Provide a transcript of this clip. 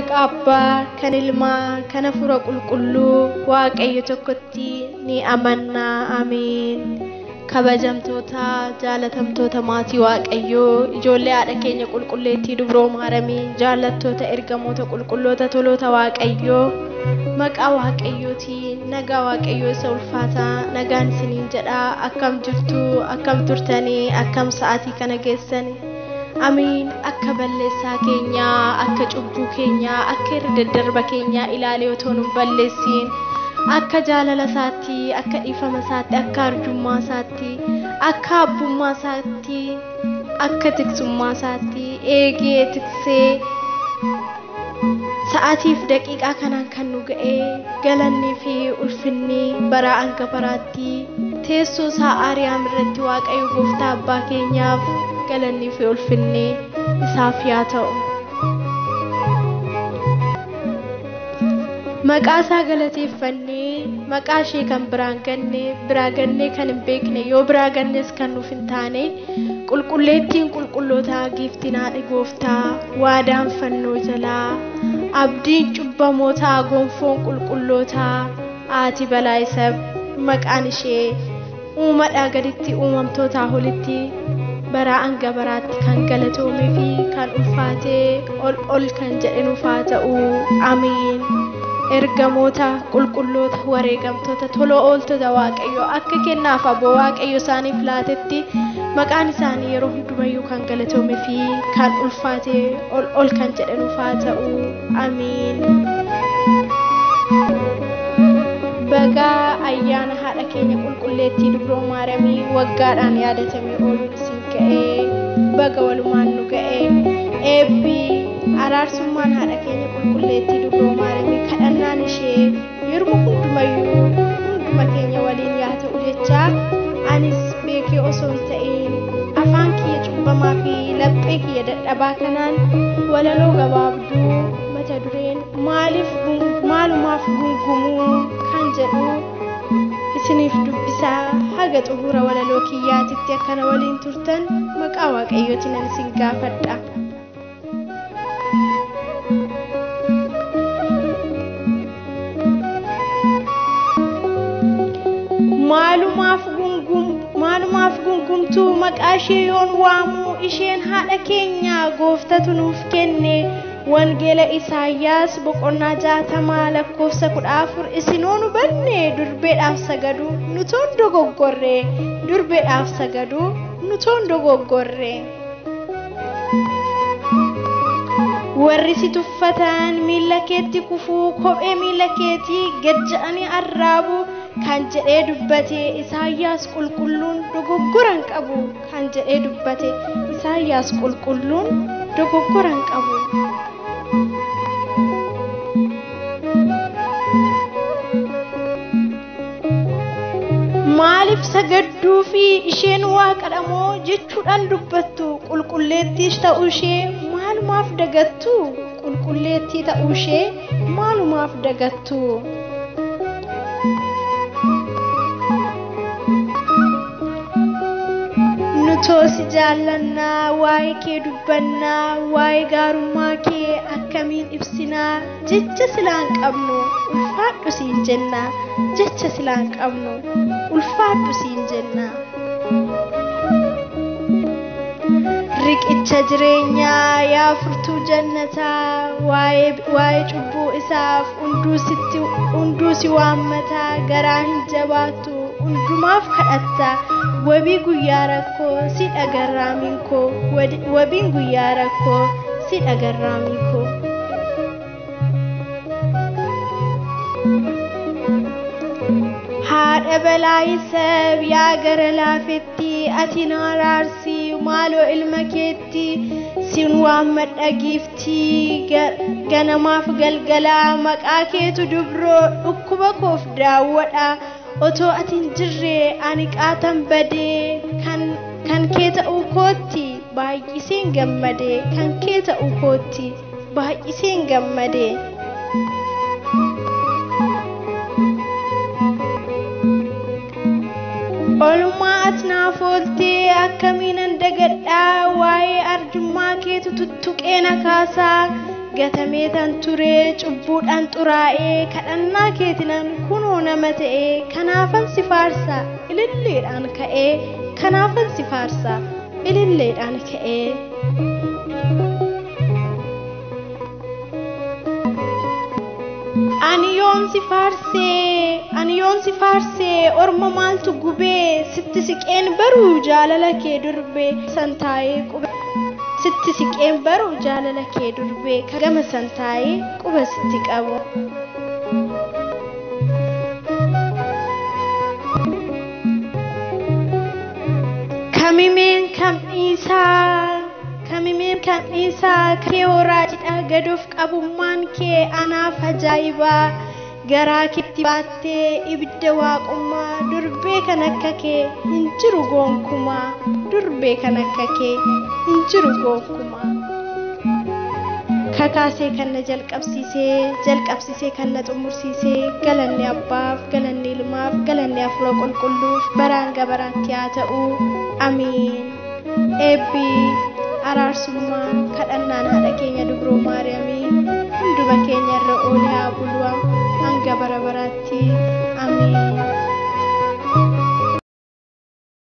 Abbaa kan Ilmaa kan Hafuura Qulqulluu Waaqayyo tokkotti ni amanna. Amiin. Kabajamtoota jaalatamtoota maatii Waaqayyoo ijoollee haadha keenya qulqulleettii Dubroo Maaramii jaalattoota ergamoota qulqulloota toloota Waaqayyoo maqaa Waaqayyootiin nagaa Waaqayyoo isa ulfaataa nagaan isiniin jedhaa. Akkam jirtu akkam turtanii akkam sa'aatii kana geessanii. Amiin. Akka balleessaa keenyaa akka cubbuu keenyaa akka irra daddarba keenyaa ilaalee otoo nu balleessiin akka jaalala isaatti akka dhiifama isaatti akka arjummaa isaatti akka abbummaa isaatti akka tiksummaa isaatti eegee tiksee sa'aatiif daqiiqaa kanaan kan nu ga'ee galannii fi ulfinni bara hanga baraatti teessoo isaa Aariyaam irratti Waaqayyo Gooftaa Abbaa keenyaaf galannii fi ulfinni isaaf yaa ta'u. Maqaa isaa galateeffannee maqaa ishee kan biraa gannee kan hin beekne yoo biraa gannes kan nuuf hin taane qulqulleettiin qulqullootaa giiftiin haadha Gooftaa waadaan fannoo jalaa abdiin cubbamootaa gonfoon qulqullootaa haati balaa isa maqaan ishee uumadhaa gaditti uumamtootaa olitti bara hanga baraatti kan galatoomee fi kan ulfaatee ol kan jedhe nuuf haa ta'u. Amiin. Ergamoota qulqulloota wareegamtoota toloo ooltota Waaqayyo akka kennaaf aboo Waaqayyo isaaniif laatetti maqaan isaanii yeroo hundumayyuu kan galatoomee fi kan ulfaatee ol kan jedhe nuuf haa ta'u. Amiin. Bagaa ayyaana haadha keenya qulqulleettii Dubroo Maaramii waggaadhaan yaadatamee ooluun isin ga'ee baga walumaan nu ga'ee eebbi araarsummaan haadha keenya qulqulleettii Dubroo Maaramii kadhannaan ishee yeroo hundumayyuu hunduma keenya waliin yaa ta'u jechaa anis beekee osoo hin ta'in afaan kiyya cubbamaa fi laphee kiyya dadhabaa kanaan walaloo gabaabduu mata dureen maalumaaf gungumuu kan jedhu isiniif dubbisaa haga xumura walaloo kiyyaatitti akkana waliin turtan maqaa Waaqayyootiin an isin gaafadha. Maalumaaf gungumtuu maqaa ishee yoon waamu isheen haadha keenya gooftatu nuuf kenne. Wangeela Isaayyaas boqonnaa 60 lakkoofsa 14 isinoo nu banne durbeedhaaf sagadu nutoon dogoggorre durbeedhaaf sagadu nutoon dogoggorre. Warri si tuffatan miilla keetti kufuu kophee miilla keetii gajja'anii arraabu kan jedhee dubbate Isaayyaas qulqulluun dogoggoran qabu kan jedhee dubbate Isaayyaas qulqulluun dogoggoran qabu. Maaliif sagadduu fi isheen waaqadha moo jechuudhaan dubbattu qulqulleettiis ta'uu ishee maalumaaf dagattu qulqulleettii ta'uu ishee maalumaaf dagattu. Nutoosi jaallannaa waa'ee kee dubbannaa waa'ee gaarummaa kee akkamiin ibsinaa jecha silaan qabnu ulfaadhu siin jenna jecha silaan qabnu ulfaadhu siin jenna. Riqicha jireenyaa yaa furtuu jannataa waa'ee cubbuu isaaf hunduu si waammataa garaa hin jabaattu hundumaaf kadhatta wabii guyyaa rakkoo si dhagarraamiin koo wabiin guyyaa rakkoo si dhagarraamiin koo. Haadha balaa isab yaa gara laafetti ati na araarsi maaloo ilma keetti sin waammadha giiftii ganamaaf galgalaa maqaa keetu dubroo dhukkuba koof daawwadha otoo ati hin jirre ani qaatan badee kan kee ta'uu kootti baay'iseen gammadee kan kee ta'uu kootti baay'iseen gammadee. Oolmaa ati naaf ooltee akkamiinan dagadhaa waa'ee arjummaa keetu tuttuqee na kaasaa gatamee tan ture cubbuudhaan xuraa'ee kadhannaa keetinan kunoo nama ta'ee kanaafan si faarsaa ililleedhaan ka'ee kanaafan si faarsaa ililleedhaan ka'ee. Ani yoon si faarsee orma maaltu gubee sitti siqeen baruu jaalala kee durbee santaayee quba sitti siqeen baruu jaalala kee durbee kagama santaayee quba sitti qabu. Kamimeen kam dhiisaa kee horaadhaa gadoof qabummaan kee anaaf ajaa'ibaa garaa keetti baattee ibidda waaqummaa durbee kan akka kee hin jiru gonkumaa durbee kan akka kee hin jiru gonkumaa. Kakaasee kan na jalqabsiisee kan na xumursiisee galanni abbaaf galanni ilmaaf galanni hafuura qulqulluuf baraan gabaraatti haa ta'u amiin. Eebbi araarsummaan kadhannaan haadha keenya dubroo maariyaamii hunduma keenya irra oolee haa bulu hanga bara baraatti amiin.